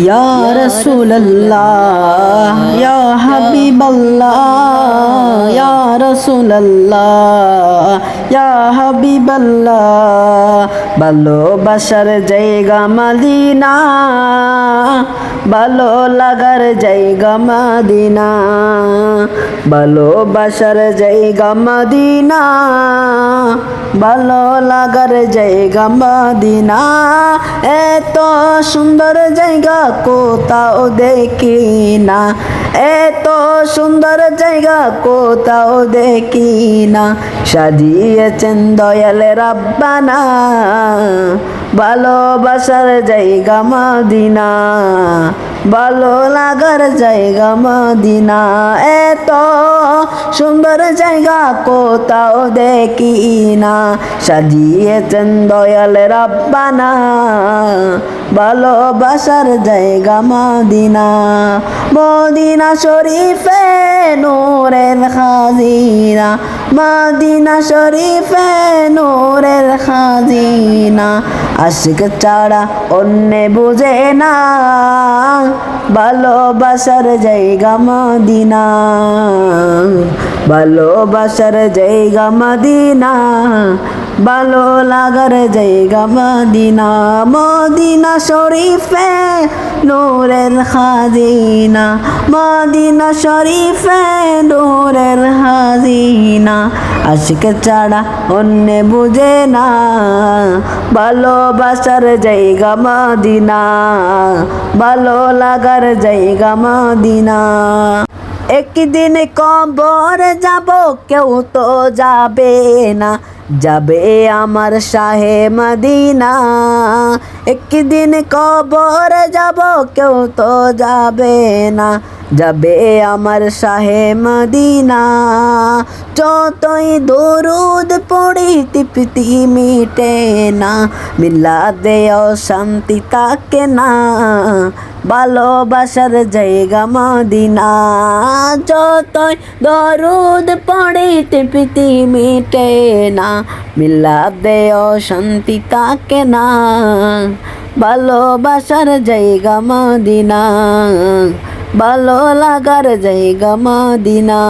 ইয়া রাসূলুল্লাহ ইয়া হাবিবাল্লাহ ইয়া রাসূলুল্লাহ ইয়া হাবিবাল্লাহ ভালোবাসার জায়গা মদিনা ভালো লাগার জায়গা মদিনা ভালোবাসার জায়গা মদিনা ভালো লাগার জায়গা মদিনা এত সুন্দর জায়গা কোথাও দেখি না এত সুন্দর জায়গা কোথাও দেখি না সাজিয়েছেন দয়াল রাব্বানা ভালোবাসার জায়গা মদিনা ভালো লাগার জায়গা মদিনা এত সুন্দর জায়গা কোথাও দেখি না সাজিয়েছেন দয়াল রাব্বানা ভালোবাসার জায়গা মদিনা মদিনা শরীফে নূরের খাজিনা মদিনা শরীফে নূরের খাজিনা আশিক ছাড়া অন্য বুঝে না ভালোবাসার জায়গা মদিনা ভালোবাসার জায়গা মদিনা ভালো লাগার জায়গা মদিনা মদিনা শরীফে নূরের খাজিনা মদিনা শরীফে নূরের খাজিনা আশিক ছাড়া অন্য বুঝে না ভালোবাসার জায়গা মদিনা ভালো লাগার জায়গা মদিনা একদিন কবর যাব কেউ তো যাবে না যাবে আমার শাহে মদিনা একদিন কবর যাব কেউ তো যাবে না যাবে আমার শাহে মদিনা যতই দরুদ পড়ি তৃপ্তি মিটে না মিলাদে শান্তি থাকে না ভালোবাসার জায়গা মদিনা যতই দরুদ পড়ি তৃপ্তি মিটে না মিলাদে শান্তি থাকে না ভালোবাসার জায়গা মদিনা ভালো লাগার জায়গা মদিনা।